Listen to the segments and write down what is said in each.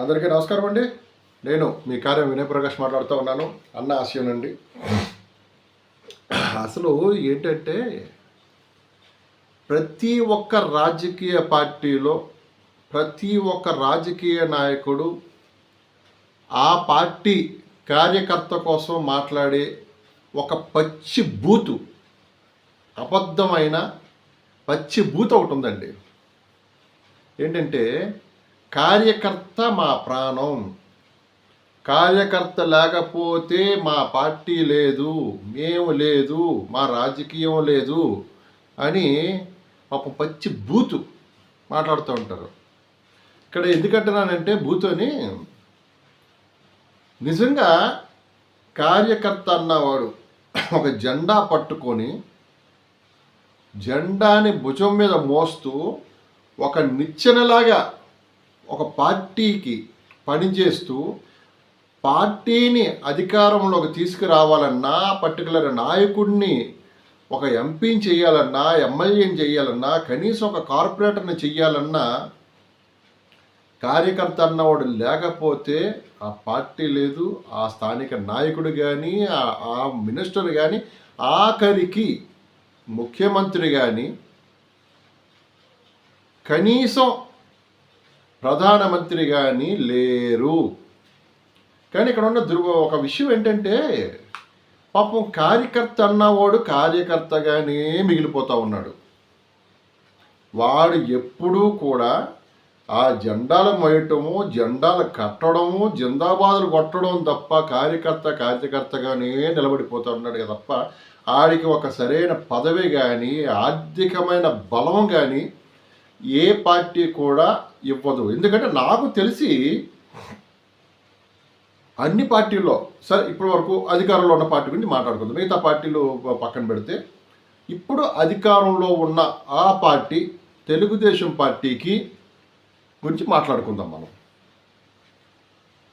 అందరికీ నమస్కారం అండి. నేను మీ కార్యం వినయ్ ప్రకాష్ మాట్లాడుతూ ఉన్నాను. అన్న ఆశయం అండి. అసలు ఏంటంటే ప్రతి ఒక్క రాజకీయ పార్టీలో ప్రతి ఒక్క రాజకీయ నాయకుడు ఆ పార్టీ కార్యకర్త కోసం మాట్లాడే ఒక పచ్చి బూతు, అబద్ధమైన పచ్చి బూతు ఒకటి ఉందండి. ఏంటంటే కార్యకర్త మా ప్రాణం, కార్యకర్త లేకపోతే మా పార్టీ లేదు, మేము లేదు, మా రాజకీయం లేదు అని పాపం పచ్చి బూతు మాట్లాడుతూ ఉంటారు. ఇక్కడ ఎందుకంటున్నానంటే బూతు అని, నిజంగా కార్యకర్త అన్నవాడు ఒక జెండా పట్టుకొని జెండాని భుజం మీద మోస్తూ ఒక నిచ్చెనలాగా ఒక పార్టీకి పనిచేస్తూ పార్టీని అధికారంలోకి తీసుకురావాలన్నా, పర్టికులర్ నాయకుడిని ఒక ఎంపీని చేయాలన్నా, ఎమ్మెల్యేని చేయాలన్నా, కనీసం ఒక కార్పొరేటర్ని చేయాలన్నా కార్యకర్త అన్నవాడు లేకపోతే ఆ పార్టీ లేదు, ఆ స్థానిక నాయకుడు కానీ, ఆ మినిస్టర్ కానీ, ఆఖరికి ముఖ్యమంత్రి కానీ, కనీసం ప్రధానమంత్రి కానీ లేరు. కానీ ఇక్కడ ఉన్న ఒక విషయం ఏంటంటే పాపం కార్యకర్త అన్నవాడు కార్యకర్తగానే మిగిలిపోతూ ఉన్నాడు. వాడు ఎప్పుడూ కూడా ఆ జెండాలు మోయటము, జెండాలు కట్టడము, జిందాబాదులు కొట్టడం తప్ప కార్యకర్తగానే నిలబడిపోతూ ఉన్నాడు తప్ప ఆడికి ఒక సరైన పదవి కానీ, ఆర్థికమైన బలం కానీ ఏ పార్టీ కూడా ఇవ్వదు. ఎందుకంటే నాకు తెలిసి అన్ని పార్టీల్లో, సరే ఇప్పటి వరకు అధికారంలో ఉన్న పార్టీ గురించి మాట్లాడుకుందాం, మిగతా పార్టీలు పక్కన పెడితే ఇప్పుడు అధికారంలో ఉన్న ఆ పార్టీ తెలుగుదేశం పార్టీకి గురించి మాట్లాడుకుందాం. మనం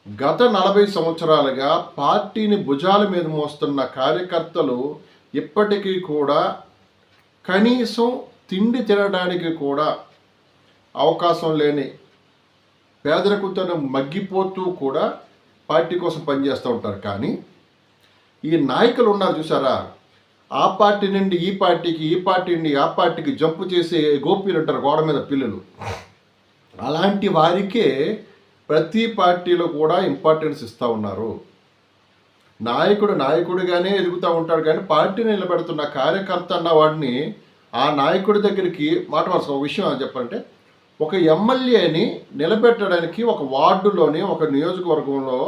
గత 40 సంవత్సరాలుగా పార్టీని భుజాల మీద మోస్తున్న కార్యకర్తలు ఇప్పటికీ కూడా కనీసం తిండి తినడానికి కూడా అవకాశం లేని పేదరికంతో మగ్గిపోతూ కూడా పార్టీ కోసం పనిచేస్తూ ఉంటారు. కానీ ఈ నాయకులు ఉన్నారు చూసారా, ఆ పార్టీ నుండి ఈ పార్టీకి, ఈ పార్టీ నుండి ఆ పార్టీకి జంపు చేసే గోపీలు అంటారు, గోడ మీద పిల్లలు. అలాంటి వారికే ప్రతి పార్టీలో కూడా ఇంపార్టెన్స్ ఇస్తూ ఉన్నారు. నాయకుడిగానే ఎదుగుతూ ఉంటాడు, కానీ పార్టీని నిలబెడుతున్న కార్యకర్త అన్న వాడిని ఆ నాయకుడి దగ్గరికి మాట్లాడాల్సిన ఒక విషయం అని చెప్పాలంటే, ఒక ఎమ్మెల్యేని నిలబెట్టడానికి ఒక వార్డులోని, ఒక నియోజకవర్గంలో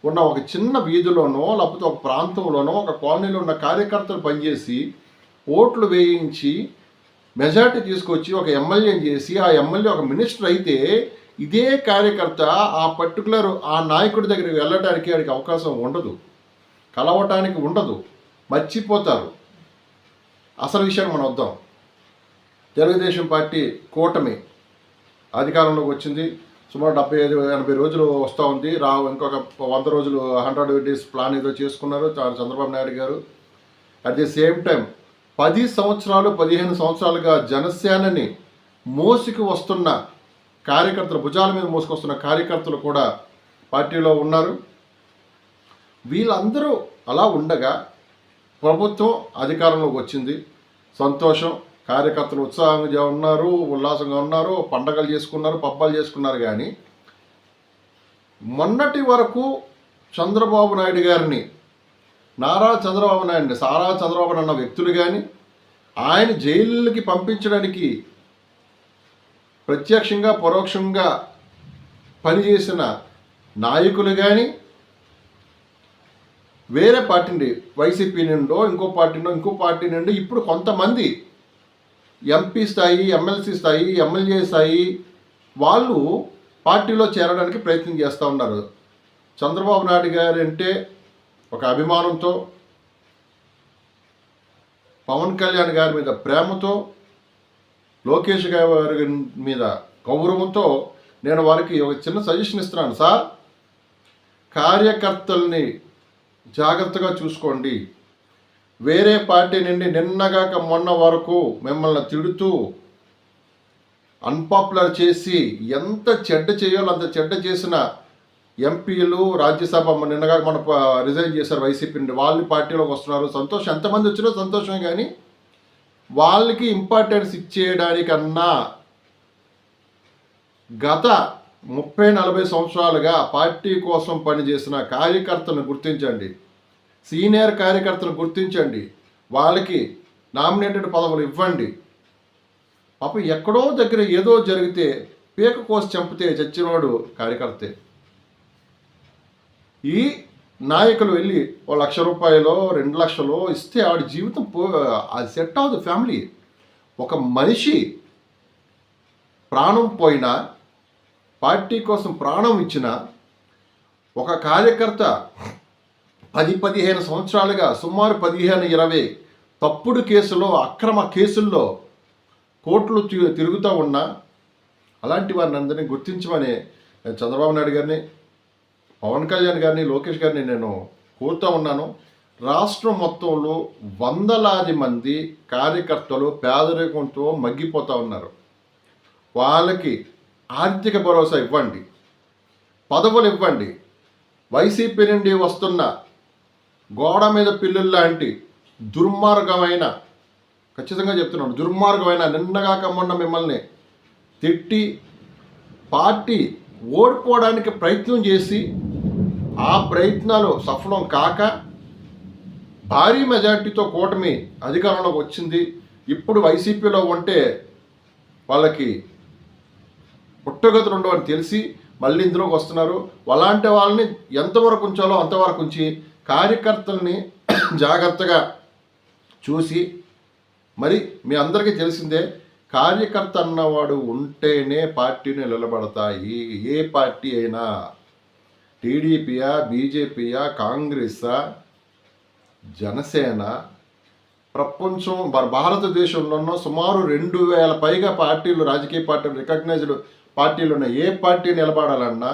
ఉన్న ఒక చిన్న వీధిలోనో, లేకపోతే ఒక ప్రాంతంలోనో, ఒక కాలనీలో ఉన్న కార్యకర్తలు పనిచేసి ఓట్లు వేయించి మెజార్టీ తీసుకొచ్చి ఒక ఎమ్మెల్యేని చేసి ఆ ఎమ్మెల్యే ఒక మినిస్టర్ అయితే, ఇదే కార్యకర్త ఆ పర్టికులర్ ఆ నాయకుడి దగ్గరికి వెళ్ళడానికి వాడికి అవకాశం ఉండదు, కలవటానికి ఉండదు, మర్చిపోతారు. అసలు విషయాన్ని మనం వద్దాం. తెలుగుదేశం పార్టీ కూటమి అధికారంలోకి వచ్చింది. సుమారు 75-80 రోజులు వస్తూ ఉంది. ఇంకొక 100 రోజులు 100 డేస్ ప్లాన్ ఏదో చేసుకున్నారు చంద్రబాబు నాయుడు గారు. అట్ ది సేమ్ టైం 10 సంవత్సరాలు 15 సంవత్సరాలుగా జనసేనని మోసుకు వస్తున్న కార్యకర్తలు, భుజాల మీద మోసుకొస్తున్న కార్యకర్తలు కూడా పార్టీలో ఉన్నారు. వీళ్ళందరూ అలా ఉండగా ప్రభుత్వం అధికారంలోకి వచ్చింది. సంతోషం, కార్యకర్తలు ఉత్సాహంగా ఉన్నారు, ఉల్లాసంగా ఉన్నారు, పండగలు చేసుకున్నారు, పబ్బాలు చేసుకున్నారు. కానీ మొన్నటి వరకు చంద్రబాబు నాయుడు గారిని, సారా చంద్రబాబు అన్న వ్యక్తులు కానీ, ఆయన జైలుకి పంపించడానికి ప్రత్యక్షంగా పరోక్షంగా పనిచేసిన నాయకులు కానీ, వేరే పార్టీ నుండి, వైసీపీ నుండో ఇంకో పార్టీ నుండి ఇప్పుడు కొంతమంది ఎంపీ స్థాయి, ఎమ్మెల్సీ స్థాయి, ఎమ్మెల్యే స్థాయి వాళ్ళు పార్టీలో చేరడానికి ప్రయత్నం చేస్తూ ఉన్నారు. చంద్రబాబు నాయుడు గారు అంటే ఒక అభిమానంతో, పవన్ కళ్యాణ్ గారి మీద ప్రేమతో, లోకేష్ గారి మీద గౌరవంతో నేను వారికి ఒక చిన్న సజెషన్ ఇస్తున్నాను. సార్, కార్యకర్తల్ని జాగ్రత్తగా చూసుకోండి. వేరే పార్టీ నుండి నిన్నగాక మొన్న వరకు మిమ్మల్ని తిడుతూ అన్పాపులర్ చేసి ఎంత చెడ్డ చేయాలో అంత చెడ్డ చేసిన ఎంపీలు రాజ్యసభ నిన్నగా మన రిజైన్ చేశారు వైసీపీ నుండి, వాళ్ళని పార్టీలోకి వస్తున్నారు. సంతోషం, ఎంతమంది వచ్చినా సంతోషమే. కానీ వాళ్ళకి ఇంపార్టెన్స్ ఇచ్చేయడానికన్నా గత 30-40 సంవత్సరాలుగా పార్టీ కోసం పనిచేసిన కార్యకర్తలను గుర్తించండి, సీనియర్ కార్యకర్తలను గుర్తించండి, వాళ్ళకి నామినేటెడ్ పదవులు ఇవ్వండి. పాపం ఎక్కడో దగ్గర ఏదో జరిగితే పీక కోసి చంపితే చచ్చినవాడు కార్యకర్తే. ఈ నాయకులు వెళ్ళి ఓ ₹1,00,000 2,00,000 ఇస్తే ఆడి జీవితం అది సెట్ అవ్వదు. ఫ్యామిలీ, ఒక మనిషి ప్రాణం పోయినా, పార్టీ కోసం ప్రాణం ఇచ్చిన ఒక కార్యకర్త 10-15 సంవత్సరాలుగా సుమారు 15-20 తప్పుడు కేసులో, అక్రమ కేసుల్లో కోర్టులు తిరుగుతూ ఉన్నా అలాంటి వారిని అందరినీ గుర్తించమని చంద్రబాబు నాయుడు గారిని, పవన్ కళ్యాణ్ గారిని, లోకేష్ గారిని నేను కోరుతూ ఉన్నాను. రాష్ట్రం మొత్తంలో వందలాది మంది కార్యకర్తలు పేదరికంతో మగ్గిపోతూ ఉన్నారు. వాళ్ళకి ఆర్థిక భరోసా ఇవ్వండి, పదవులు ఇవ్వండి. వైసీపీ నుండి వస్తున్న గోడ మీద పిల్లులు లాంటి దుర్మార్గమైన, ఖచ్చితంగా చెప్తున్నాను, దుర్మార్గమైన నిన్నగాక మొన్న మిమ్మల్ని తిట్టి పార్టీ ఓడిపోవడానికి ప్రయత్నం చేసి ఆ ప్రయత్నాలు సఫలం కాక భారీ మెజార్టీతో కూటమి అధికారంలోకి వచ్చింది. ఇప్పుడు వైసీపీలో ఉంటే వాళ్ళకి పుట్టగతులు ఉండవని తెలిసి మళ్ళీ ఇందులోకి వస్తున్నారు. అలాంటి వాళ్ళని ఎంతవరకు ఉంచాలో అంతవరకు ఉంచి కార్యకర్తల్ని జాగ్రత్తగా చూసి, మరి మీ అందరికీ తెలిసిందే, కార్యకర్త అన్నవాడు ఉంటేనే పార్టీని నిలబడతాయి. ఏ పార్టీ అయినా, టీడీపీయా, బీజేపీయా, కాంగ్రెసా, జనసేన, ప్రపంచం భారతదేశంలోనూ సుమారు 2,000 పైగా పార్టీలు, రాజకీయ పార్టీలు, రికగ్నైజ్డ్ పార్టీలు ఉన్నాయి. ఏ పార్టీ నిలబడాలన్నా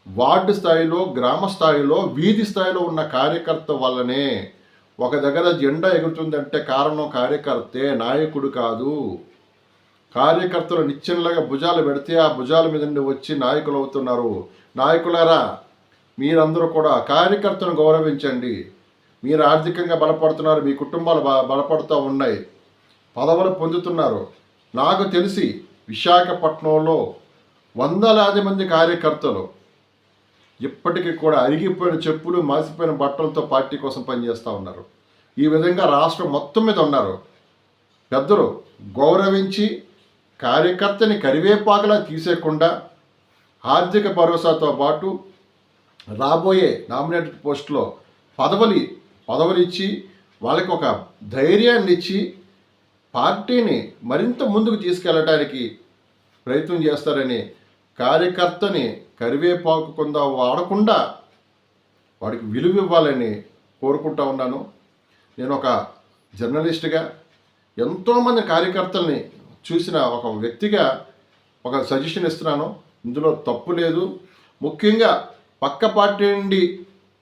వార్డు స్థాయిలో, గ్రామ స్థాయిలో, వీధి స్థాయిలో ఉన్న కార్యకర్త వల్లనే. ఒక దగ్గర జెండా ఎగురుతుందంటే కారణం కార్యకర్తే, నాయకుడు కాదు. కార్యకర్తలు నిచ్చెనలాగా భుజాలు పెడితే ఆ భుజాల మీద నుండి వచ్చి నాయకులు అవుతున్నారు. నాయకులారా, మీరందరూ కూడా కార్యకర్తను గౌరవించండి. మీరు ఆర్థికంగా బలపడుతున్నారు, మీ కుటుంబాలు బలపడుతూ ఉన్నాయి, పదవులు పొందుతున్నారు. నాకు తెలిసి విశాఖపట్నంలో వందలాది మంది కార్యకర్తలు ఇప్పటికీ కూడా అరిగిపోయిన చెప్పులు, మాసిపోయిన బట్టలతో పార్టీ కోసం పనిచేస్తూ ఉన్నారు. ఈ విధంగా రాష్ట్రం మొత్తం మీద ఉన్నారు. పెద్దలు గౌరవించి కార్యకర్తని కరివేపాకలా తీసేయకుండా ఆర్థిక భరోసాతో పాటు రాబోయే నామినేటెడ్ పోస్టులో పదవులు ఇచ్చి వాళ్ళకి ఒక ధైర్యాన్ని ఇచ్చి పార్టీని మరింత ముందుకు తీసుకెళ్ళడానికి ప్రయత్నం చేస్తారని, కార్యకర్తని కరివేపాకు కింద వాడకుండా వాడికి విలువ ఇవ్వాలని కోరుకుంటా ఉన్నాను. నేను ఒక జర్నలిస్ట్గా ఎంతోమంది కార్యకర్తల్ని చూసిన ఒక వ్యక్తిగా ఒక సజెషన్ ఇస్తున్నాను. ఇందులో తప్పు లేదు. ముఖ్యంగా పక్క పార్టీ నుండి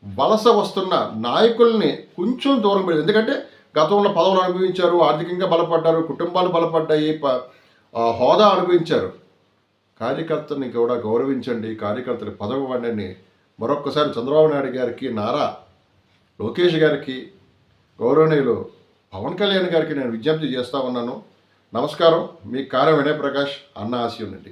వలస వస్తున్న నాయకుల్ని కొంచెం దూరం పెడతారు. ఎందుకంటే గతంలో పదవులు అనుభవించారు, ఆర్థికంగా బలపడ్డారు, కుటుంబాలు బలపడ్డాయి, హోదా అనుభవించారు. కార్యకర్తని కూడా గౌరవించండి, కార్యకర్తని పదవి ఇవ్వండి. మరొక్కసారి చంద్రబాబు నాయుడు గారికి, నారా లోకేష్ గారికి, గౌరవనీయులు పవన్ కళ్యాణ్ గారికి నేను విజ్ఞప్తి చేస్తూ ఉన్నాను. నమస్కారం. మీ కారం వినయ్ ప్రకాష్, అన్న ఆశయం నుండి.